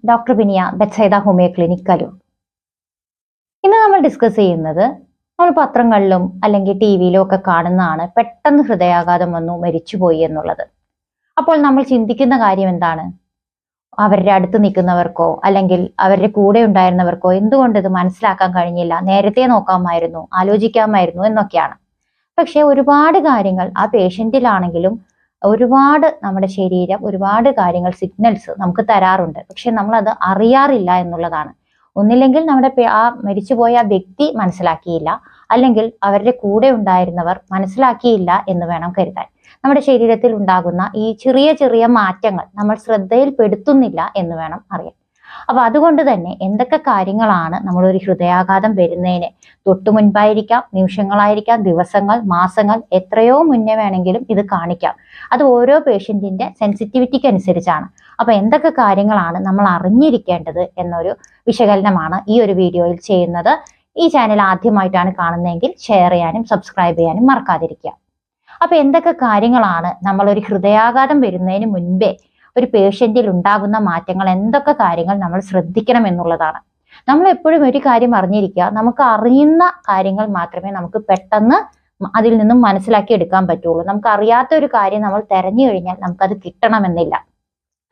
Doctor Biniya Bethsaida homeo clinic Kaloor. ഇന്ന് നമ്മൾ discuss ചെയ്യുന്നത് നമ്മൾ പത്രങ്ങളിലും അല്ലെങ്കിൽ ടി വിയിലും ഒക്കെ കാണുന്നതാണ് പെട്ടെന്ന് ഹൃദയാഘാതം വന്നു മരിച്ചുപോയി എന്നുള്ളത്. അപ്പോൾ നമ്മൾ ചിന്തിക്കുന്ന കാര്യം എന്താണ്? അവരുടെ അടുത്ത് നിൽക്കുന്നവർക്കോ അല്ലെങ്കിൽ അവരുടെ കൂടെ ഉണ്ടായിരുന്നവർക്കോ എന്തുകൊണ്ട് ഇത് മനസ്സിലാക്കാൻ കഴിഞ്ഞില്ല, നേരത്തെ നോക്കാമായിരുന്നു, ആലോചിക്കാമായിരുന്നു എന്നൊക്കെയാണ്. പക്ഷെ ഒരുപാട് കാര്യങ്ങൾ ആ പേഷ്യന്റിലാണെങ്കിലും ഒരുപാട് നമ്മുടെ ശരീരം ഒരുപാട് കാര്യങ്ങൾ സിഗ്നൽസ് നമുക്ക് തരാറുണ്ട്. പക്ഷെ നമ്മൾ അത് അറിയാറില്ല എന്നുള്ളതാണ്. ഒന്നില്ലെങ്കിൽ നമ്മുടെ ആ മരിച്ചുപോയ ആ വ്യക്തി മനസ്സിലാക്കിയില്ല, അല്ലെങ്കിൽ അവരുടെ കൂടെ ഉണ്ടായിരുന്നവർ മനസ്സിലാക്കിയില്ല എന്ന് വേണം കരുതാൻ. നമ്മുടെ ശരീരത്തിൽ ഉണ്ടാകുന്ന ഈ ചെറിയ ചെറിയ മാറ്റങ്ങൾ നമ്മൾ ശ്രദ്ധയിൽപ്പെടുത്തുന്നില്ല എന്ന് വേണം അറിയാൻ. അപ്പൊ അതുകൊണ്ട് തന്നെ എന്തൊക്കെ കാര്യങ്ങളാണ് നമ്മളൊരു ഹൃദയാഘാതം വരുന്നതിന് തൊട്ടു മുൻപായിരിക്കാം, നിമിഷങ്ങളായിരിക്കാം, ദിവസങ്ങൾ, മാസങ്ങൾ, എത്രയോ മുന്നേ വേണമെങ്കിലും ഇത് കാണിക്കാം. അത് ഓരോ പേഷ്യന്റിന്റെ സെൻസിറ്റിവിറ്റിക്ക് അനുസരിച്ചാണ്. അപ്പൊ എന്തൊക്കെ കാര്യങ്ങളാണ് നമ്മൾ അറിഞ്ഞിരിക്കേണ്ടത് എന്നൊരു വിശകലനമാണ് ഈ ഒരു വീഡിയോയിൽ ചെയ്യുന്നത്. ഈ ചാനൽ ആദ്യമായിട്ടാണ് കാണുന്നതെങ്കിൽ ഷെയർ ചെയ്യാനും സബ്സ്ക്രൈബ് ചെയ്യാനും മറക്കാതിരിക്കുക. അപ്പൊ എന്തൊക്കെ കാര്യങ്ങളാണ് നമ്മളൊരു ഹൃദയാഘാതം വരുന്നതിന് മുൻപേ ഒരു പേഷ്യന്റിൽ ഉണ്ടാകുന്ന മാറ്റങ്ങൾ, എന്തൊക്കെ കാര്യങ്ങൾ നമ്മൾ ശ്രദ്ധിക്കണം എന്നുള്ളതാണ്. നമ്മൾ എപ്പോഴും ഒരു കാര്യം അറിഞ്ഞിരിക്കുക, നമുക്ക് അറിയുന്ന കാര്യങ്ങൾ മാത്രമേ നമുക്ക് പെട്ടെന്ന് അതിൽ നിന്നും മനസ്സിലാക്കി എടുക്കാൻ പറ്റുള്ളൂ. നമുക്ക് അറിയാത്ത ഒരു കാര്യം നമ്മൾ തെരഞ്ഞു കഴിഞ്ഞാൽ നമുക്കത് കിട്ടണമെന്നില്ല.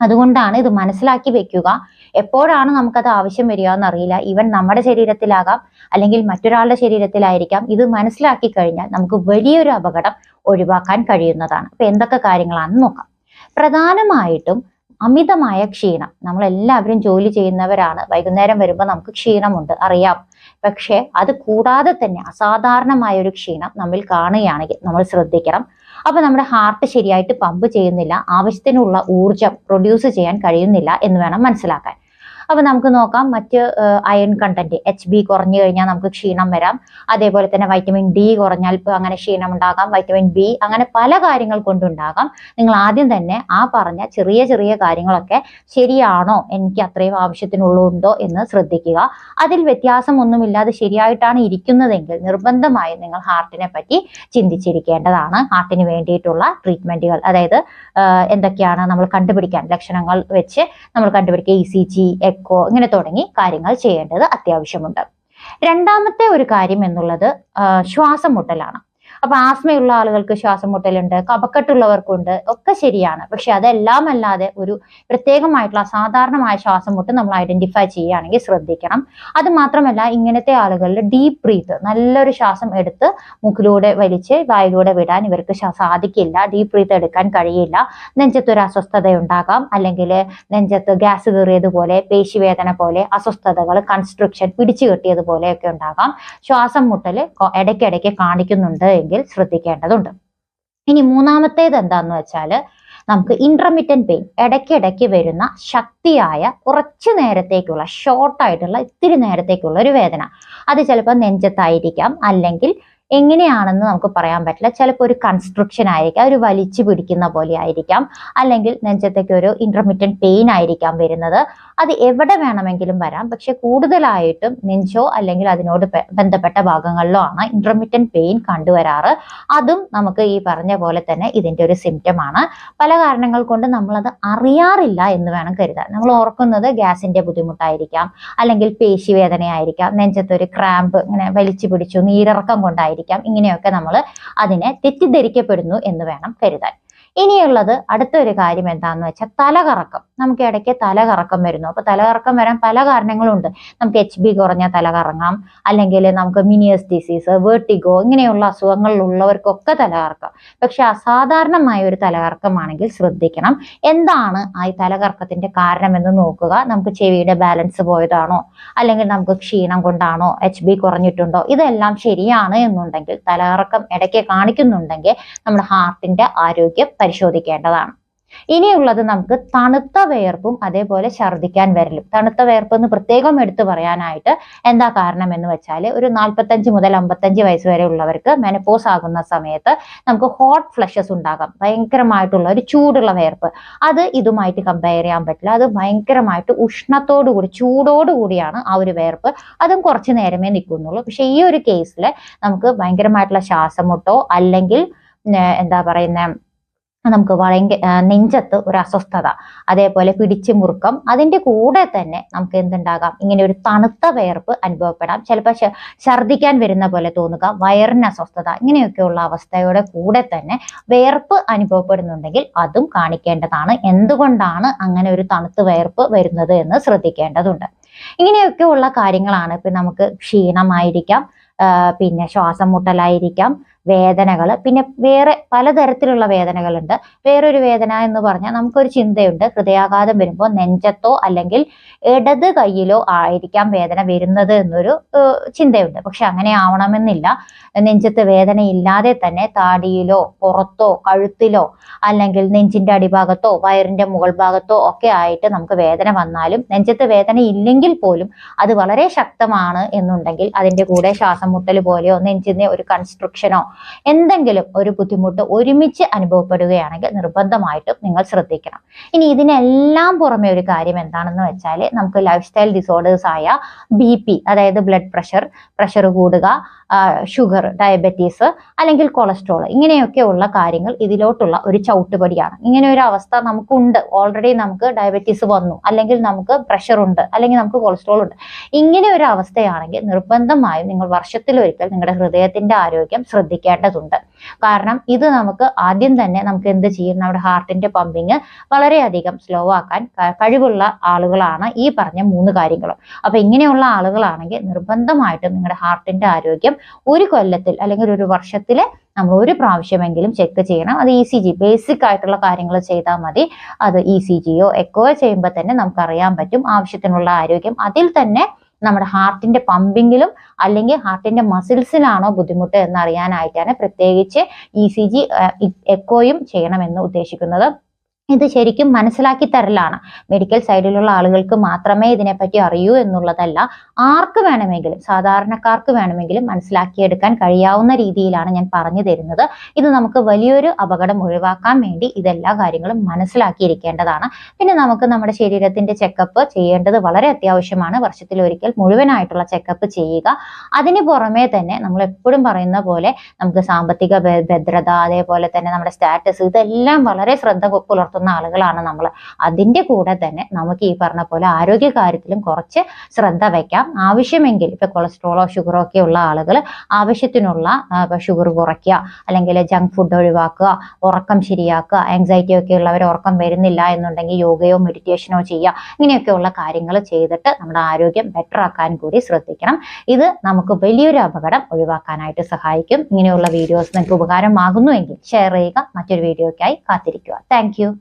അതുകൊണ്ടാണ് ഇത് മനസ്സിലാക്കി വെക്കുക. എപ്പോഴാണ് നമുക്കത് ആവശ്യം വരിക എന്നറിയില്ല. ഈവൻ നമ്മുടെ ശരീരത്തിലാകാം, അല്ലെങ്കിൽ മറ്റൊരാളുടെ ശരീരത്തിലായിരിക്കാം. ഇത് മനസ്സിലാക്കി കഴിഞ്ഞാൽ നമുക്ക് വലിയൊരു അപകടം ഒഴിവാക്കാൻ കഴിയുന്നതാണ്. അപ്പൊ എന്തൊക്കെ കാര്യങ്ങളാണെന്ന് നോക്കാം. പ്രധാനമായിട്ടും അമിതമായ ക്ഷീണം. നമ്മളെല്ലാവരും ജോലി ചെയ്യുന്നവരാണ്. വൈകുന്നേരം വരുമ്പോൾ നമുക്ക് ക്ഷീണമുണ്ട്, അറിയാം. പക്ഷെ അത് കൂടാതെ തന്നെ അസാധാരണമായ ഒരു ക്ഷീണം നമ്മിൽ കാണുകയാണെങ്കിൽ നമ്മൾ ശ്രദ്ധിക്കണം. അപ്പൊ നമ്മുടെ ഹാർട്ട് ശരിയായിട്ട് പമ്പ് ചെയ്യുന്നില്ല, ആവശ്യത്തിനുള്ള ഊർജം പ്രൊഡ്യൂസ് ചെയ്യാൻ കഴിയുന്നില്ല എന്ന് വേണം മനസ്സിലാക്കാൻ. അപ്പൊ നമുക്ക് നോക്കാം, മറ്റ് അയൺ കണ്ടന്റ് HB കുറഞ്ഞു കഴിഞ്ഞാൽ നമുക്ക് ക്ഷീണം വരാം. അതേപോലെ തന്നെ വൈറ്റമിൻ D കുറഞ്ഞാൽ അങ്ങനെ ക്ഷീണം ഉണ്ടാകാം. വൈറ്റമിൻ B, അങ്ങനെ പല കാര്യങ്ങൾ കൊണ്ടുണ്ടാകാം. നിങ്ങൾ ആദ്യം തന്നെ ആ പറഞ്ഞ ചെറിയ ചെറിയ കാര്യങ്ങളൊക്കെ ശരിയാണോ, എനിക്ക് അത്രയും ആവശ്യത്തിനുള്ളതുണ്ടോ എന്ന് ശ്രദ്ധിക്കുക. അതിൽ വ്യത്യാസമൊന്നുമില്ലാതെ ശരിയായിട്ടാണ് ഇരിക്കുന്നതെങ്കിൽ നിർബന്ധമായും നിങ്ങൾ ഹാർട്ടിനെ പറ്റി ചിന്തിച്ചിരിക്കേണ്ടതാണ്. ഹാർട്ടിന് വേണ്ടിയിട്ടുള്ള ട്രീറ്റ്മെന്റുകൾ, അതായത് എന്തൊക്കെയാണ് നമ്മൾ കണ്ടുപിടിക്കാൻ, ലക്ഷണങ്ങൾ വെച്ച് നമ്മൾ കണ്ടുപിടിക്കുക, ECG, എക്കോ, ഇങ്ങനെ തുടങ്ങി കാര്യങ്ങൾ ചെയ്യേണ്ടത് അത്യാവശ്യമുണ്ട്. രണ്ടാമത്തെ ഒരു കാര്യം എന്നുള്ളത് ശ്വാസം മുട്ടലാണ്. അപ്പൊ ആസ്മയുള്ള ആളുകൾക്ക് ശ്വാസം മുട്ടലുണ്ട്, കഫക്കെട്ടുള്ളവർക്കുണ്ട്, ഒക്കെ ശരിയാണ്. പക്ഷെ അതെല്ലാം അല്ലാതെ ഒരു പ്രത്യേകമായിട്ടുള്ള അസാധാരണമായ ശ്വാസം മുട്ട് നമ്മൾ ഐഡന്റിഫൈ ചെയ്യുകയാണെങ്കിൽ ശ്രദ്ധിക്കണം. അത് മാത്രമല്ല, ഇങ്ങനത്തെ ആളുകളിൽ ഡീപ്പ് ബ്രീത്ത്, നല്ലൊരു ശ്വാസം എടുത്ത് മൂക്കിലൂടെ വലിച്ച് വായിലൂടെ വിടാൻ ഇവർക്ക് സാധിക്കില്ല. ഡീപ്പ് ബ്രീത്ത് എടുക്കാൻ കഴിയില്ല. നെഞ്ചത്തൊരു അസ്വസ്ഥത ഉണ്ടാകാം, അല്ലെങ്കിൽ നെഞ്ചത്ത് ഗ്യാസ് കയറിയതുപോലെ, പേശിവേദന പോലെ, അസ്വസ്ഥതകൾ, കൺസ്ട്രക്ഷൻ, പിടിച്ചു കെട്ടിയതുപോലെയൊക്കെ ഉണ്ടാകാം. ശ്വാസം മുട്ടൽ ഇടയ്ക്കിടയ്ക്ക് കാണിക്കുന്നുണ്ട് എങ്കിൽ ശ്രദ്ധിക്കേണ്ടതുണ്ട്. ഇനി മൂന്നാമത്തേത് എന്താന്ന് വെച്ചാൽ, നമുക്ക് ഇന്റർമിറ്റന്റ് പെയിൻ, ഇടയ്ക്കിടയ്ക്ക് വരുന്ന ശക്തിയായ കുറച്ചു നേരത്തേക്കുള്ള, ഷോർട്ടായിട്ടുള്ള ഇത്തിരി നേരത്തേക്കുള്ള ഒരു വേദന. അത് ചിലപ്പോൾ നെഞ്ചത്തായിരിക്കാം, അല്ലെങ്കിൽ എങ്ങനെയാണെന്ന് നമുക്ക് പറയാൻ പറ്റില്ല. ചിലപ്പോൾ ഒരു കൺസ്ട്രക്ഷൻ ആയിരിക്കാം, ഒരു വലിച്ചു പിടിക്കുന്ന പോലെ ആയിരിക്കാം, അല്ലെങ്കിൽ നെഞ്ചത്തേക്ക് ഒരു ഇന്റർമിറ്റന്റ് പെയിൻ ആയിരിക്കാം വരുന്നത്. അത് എവിടെ വേണമെങ്കിലും വരാം. പക്ഷെ കൂടുതലായിട്ടും നെഞ്ചോ അല്ലെങ്കിൽ അതിനോട് ബന്ധപ്പെട്ട ഭാഗങ്ങളിലോ ആണ് ഇന്റർമിറ്റന്റ് പെയിൻ കണ്ടുവരാറ്. അതും നമുക്ക് ഈ പറഞ്ഞ പോലെ തന്നെ ഇതിന്റെ ഒരു സിംറ്റം ആണ്. പല കാരണങ്ങൾ കൊണ്ട് നമ്മളത് അറിയാറില്ല എന്ന് വേണം കരുതാൻ. നമ്മൾ ഓർക്കുന്നത് ഗ്യാസിന്റെ ബുദ്ധിമുട്ടായിരിക്കാം, അല്ലെങ്കിൽ പേശിവേദനയായിരിക്കാം, നെഞ്ചത്തൊരു ക്രാമ്പ്, ഇങ്ങനെ വലിച്ചു പിടിച്ചു, നീരിറക്കം കൊണ്ടായിരിക്കാം. ഇങ്ങനെയൊക്കെ നമ്മൾ അതിനെ തെറ്റിദ്ധരിക്കപ്പെടുന്നു എന്ന് വേണം കരുതാൻ. ഇനിയുള്ളത് അടുത്തൊരു കാര്യം എന്താന്ന് വെച്ചാൽ തലകറക്കം. നമുക്ക് ഇടയ്ക്ക് തലകറക്കം വരുന്നു. അപ്പൊ തലകറക്കം വരാൻ പല കാരണങ്ങളുണ്ട്. നമുക്ക് HB കുറഞ്ഞ തലകറങ്ങാം, അല്ലെങ്കിൽ നമുക്ക് മിനിയസ് ഡിസീസ്, വെർട്ടിഗോ, ഇങ്ങനെയുള്ള അസുഖങ്ങളിലുള്ളവർക്കൊക്കെ തലകറക്കം. പക്ഷെ അസാധാരണമായ ഒരു തലകറക്കമാണെങ്കിൽ ശ്രദ്ധിക്കണം. എന്താണ് ആ തലകറക്കത്തിന്റെ കാരണം എന്ന് നോക്കുക. നമുക്ക് ചെവിയുടെ ബാലൻസ് പോയതാണോ, അല്ലെങ്കിൽ നമുക്ക് ക്ഷീണം കൊണ്ടാണോ, HB കുറഞ്ഞിട്ടുണ്ടോ, ഇതെല്ലാം ശരിയാണ് എന്നുണ്ടെങ്കിൽ, തലകറക്കം ഇടയ്ക്ക് കാണിക്കുന്നുണ്ടെങ്കിൽ നമ്മുടെ ഹാർട്ടിന്റെ ആരോഗ്യം പരിശോധിക്കേണ്ടതാണ്. ഇനിയുള്ളത് നമുക്ക് തണുത്ത വിയർപ്പും അതേപോലെ ഛർദ്ദിക്കാൻ വരലും. തണുത്ത വിയർപ്പ് എന്ന് പ്രത്യേകം എടുത്തു പറയാനായിട്ട് എന്താ കാരണം എന്ന് വെച്ചാൽ, ഒരു 45 മുതൽ 55 വയസ്സ് വരെ ഉള്ളവർക്ക് മെനപ്പോസ് ആകുന്ന സമയത്ത് നമുക്ക് ഹോട്ട് ഫ്ലഷസ് ഉണ്ടാകാം, ഭയങ്കരമായിട്ടുള്ള ഒരു ചൂടുള്ള വിയർപ്പ്. അത് ഇതുമായിട്ട് കമ്പയർ ചെയ്യാൻ പറ്റില്ല. അത് ഭയങ്കരമായിട്ട് ഉഷ്ണത്തോടു കൂടി, ചൂടോടു കൂടിയാണ് ആ ഒരു വിയർപ്പ്. അതും കുറച്ചു നേരമേ നിൽക്കുന്നുള്ളൂ. പക്ഷെ ഈ ഒരു കേസിൽ നമുക്ക് ഭയങ്കരമായിട്ടുള്ള ശ്വാസം മുട്ടോ അല്ലെങ്കിൽ എന്താ പറയുന്ന നമുക്ക് നെഞ്ചത്ത് ഒരു അസ്വസ്ഥത, അതേപോലെ പിടിച്ചു മുറുക്കം, അതിന്റെ കൂടെ തന്നെ നമുക്ക് എന്തുണ്ടാകാം, ഇങ്ങനെ ഒരു തണുത്ത വിയർപ്പ് അനുഭവപ്പെടാം, ചിലപ്പോൾ ഛർദ്ദിക്കാൻ വരുന്ന പോലെ തോന്നുക, വയറിന് അസ്വസ്ഥത, ഇങ്ങനെയൊക്കെയുള്ള അവസ്ഥയുടെ കൂടെ തന്നെ വിയർപ്പ് അനുഭവപ്പെടുന്നുണ്ടെങ്കിൽ അതും കാണിക്കേണ്ടതാണ്. എന്തുകൊണ്ടാണ് അങ്ങനെ ഒരു തണുത്ത വിയർപ്പ് വരുന്നത് എന്ന് ശ്രദ്ധിക്കേണ്ടതുണ്ട്. ഇങ്ങനെയൊക്കെയുള്ള കാര്യങ്ങളാണ്. ഇപ്പൊ നമുക്ക് ക്ഷീണമായിരിക്കാം, പിന്നെ ശ്വാസം മുട്ടലായിരിക്കാം, വേദനകൾ, പിന്നെ വേറെ പലതരത്തിലുള്ള വേദനകളുണ്ട്. വേറൊരു വേദന എന്ന് പറഞ്ഞാൽ നമുക്കൊരു ചിന്തയുണ്ട്, ഹൃദയാഘാതം വരുമ്പോൾ നെഞ്ചത്തോ അല്ലെങ്കിൽ ഇടത് കൈയിലോ ആയിരിക്കാം വേദന വരുന്നത് എന്നൊരു ചിന്തയുണ്ട്. പക്ഷെ അങ്ങനെ ആവണമെന്നില്ല. നെഞ്ചത്ത് വേദന ഇല്ലാതെ തന്നെ താടിയിലോ പുറത്തോ കഴുത്തിലോ അല്ലെങ്കിൽ നെഞ്ചിന്റെ അടിഭാഗത്തോ വയറിന്റെ മുകൾ ഭാഗത്തോ ഒക്കെ ആയിട്ട് നമുക്ക് വേദന വന്നാലും, നെഞ്ചത്ത് വേദന ഇല്ലെങ്കിൽ പോലും അത് വളരെ ശക്തമാണ് എന്നുണ്ടെങ്കിൽ, അതിന്റെ കൂടെ ശ്വാസം മുട്ടൽ പോലെയോ നെഞ്ചിന് ഒരു കൺസ്ട്രക്ഷനോ എന്തെങ്കിലും ഒരു ബുദ്ധിമുട്ട് ഒരുമിച്ച് അനുഭവപ്പെടുകയാണെങ്കിൽ നിർബന്ധമായിട്ടും നിങ്ങൾ ശ്രദ്ധിക്കണം. ഇനി ഇതിനെല്ലാം പുറമെ ഒരു കാര്യം എന്താണെന്ന് വെച്ചാൽ, നമുക്ക് ലൈഫ് സ്റ്റൈൽ ഡിസോർഡേഴ്സ് ആയ BP, അതായത് ബ്ലഡ് പ്രഷർ കൂടുക, ഷുഗർ, ഡയബറ്റീസ് അല്ലെങ്കിൽ കൊളസ്ട്രോൾ, ഇങ്ങനെയൊക്കെ ഉള്ള കാര്യങ്ങൾ ഇതിലോട്ടുള്ള ഒരു ചവിട്ടുപടിയാണ്. ഇങ്ങനെ ഒരു അവസ്ഥ നമുക്കുണ്ട്, ഓൾറെഡി നമുക്ക് ഡയബറ്റീസ് വന്നു, അല്ലെങ്കിൽ നമുക്ക് പ്രഷർ ഉണ്ട്, അല്ലെങ്കിൽ നമുക്ക് കൊളസ്ട്രോൾ ഉണ്ട്. ഇങ്ങനെ ഒരു അവസ്ഥയാണെങ്കിൽ നിർബന്ധമായും നിങ്ങൾ വർഷത്തിലൊരിക്കൽ നിങ്ങളുടെ ഹൃദയത്തിന്റെ ആരോഗ്യം ശ്രദ്ധിക്കേണ്ടതുണ്ട്. കാരണം ഇത് നമുക്ക് ആദ്യം തന്നെ നമുക്ക് എന്ത് ചെയ്യും, നമ്മുടെ ഹാർട്ടിന്റെ പമ്പിങ് വളരെയധികം സ്ലോ ആക്കാൻ കഴിവുള്ള ആളുകളാണ് ഈ പറഞ്ഞ 3 കാര്യങ്ങളും. അപ്പൊ ഇങ്ങനെയുള്ള ആളുകളാണെങ്കിൽ നിർബന്ധമായിട്ടും നിങ്ങളുടെ ഹാർട്ടിന്റെ ആരോഗ്യം ഒരു കൊല്ലത്തിൽ അല്ലെങ്കിൽ ഒരു വർഷത്തിലെ നമ്മൾ ഒരു പ്രാവശ്യമെങ്കിലും ചെക്ക് ചെയ്യണം. അത് ECG, ബേസിക് ആയിട്ടുള്ള കാര്യങ്ങൾ ചെയ്താൽ മതി. അത് ECGയോ എക്കോയോ ചെയ്യുമ്പോൾ തന്നെ നമുക്ക് അറിയാൻ പറ്റും ആവശ്യത്തിനുള്ള ആരോഗ്യം. അതിൽ തന്നെ നമ്മുടെ ഹാർട്ടിന്റെ പമ്പിങ്ങിലും അല്ലെങ്കിൽ ഹാർട്ടിന്റെ മസിൽസിലാണോ ബുദ്ധിമുട്ട് എന്നറിയാനായിട്ടാണ് പ്രത്യേകിച്ച് ECG എക്കോയും ചെയ്യണമെന്ന് ഉദ്ദേശിക്കുന്നത്. ഇത് ശരിക്കും മനസ്സിലാക്കി തരലാണ്. മെഡിക്കൽ സൈഡിലുള്ള ആളുകൾക്ക് മാത്രമേ ഇതിനെപ്പറ്റി അറിയൂ എന്നുള്ളതല്ല. ആർക്ക് വേണമെങ്കിലും, സാധാരണക്കാർക്ക് വേണമെങ്കിലും മനസ്സിലാക്കിയെടുക്കാൻ കഴിയാവുന്ന രീതിയിലാണ് ഞാൻ പറഞ്ഞു തരുന്നത്. ഇത് നമുക്ക് വലിയൊരു അപകടം ഒഴിവാക്കാൻ വേണ്ടി ഇതെല്ലാ കാര്യങ്ങളും മനസ്സിലാക്കിയിരിക്കേണ്ടതാണ്. പിന്നെ നമുക്ക് നമ്മുടെ ശരീരത്തിന്റെ ചെക്കപ്പ് ചെയ്യേണ്ടത് വളരെ അത്യാവശ്യമാണ്. വർഷത്തിലൊരിക്കൽ മുഴുവനായിട്ടുള്ള ചെക്കപ്പ് ചെയ്യുക. അതിന് പുറമേ തന്നെ നമ്മൾ എപ്പോഴും പറയുന്ന പോലെ നമുക്ക് സാമ്പത്തിക ഭദ്രത, അതേപോലെ തന്നെ നമ്മുടെ സ്റ്റാറ്റസ്, ഇതെല്ലാം വളരെ ശ്രദ്ധ പുലർത്തുന്ന ആളുകളാണ് നമ്മൾ. അതിന്റെ കൂടെ തന്നെ നമുക്ക് ഈ പറഞ്ഞ പോലെ ആരോഗ്യ കാര്യത്തിലും കുറച്ച് ശ്രദ്ധ വയ്ക്കാം. ആവശ്യമെങ്കിൽ ഇപ്പൊ കൊളസ്ട്രോളോ ഷുഗറോ ഒക്കെ ഉള്ള ആളുകൾ ആവശ്യത്തിനുള്ള ഷുഗർ കുറയ്ക്കുക, അല്ലെങ്കിൽ ജങ്ക് ഫുഡ് ഒഴിവാക്കുക, ഉറക്കം ശരിയാക്കുക. ആങ്സൈറ്റി ഒക്കെ ഉള്ളവർ ഉറക്കം വരുന്നില്ല എന്നുണ്ടെങ്കിൽ യോഗയോ മെഡിറ്റേഷനോ ചെയ്യുക. ഇങ്ങനെയൊക്കെയുള്ള കാര്യങ്ങൾ ചെയ്തിട്ട് നമ്മുടെ ആരോഗ്യം ബെറ്റർ ആക്കാൻ കൂടി ശ്രദ്ധിക്കണം. ഇത് നമുക്ക് വലിയൊരു അപകടം ഒഴിവാക്കാനായിട്ട് സഹായിക്കും. ഇങ്ങനെയുള്ള വീഡിയോസ് നിങ്ങൾക്ക് ഉപകാരമാകുന്നുവെങ്കിൽ ഷെയർ ചെയ്യുക. മറ്റൊരു വീഡിയോയ്ക്കായി കാത്തിരിക്കുക. Thank you.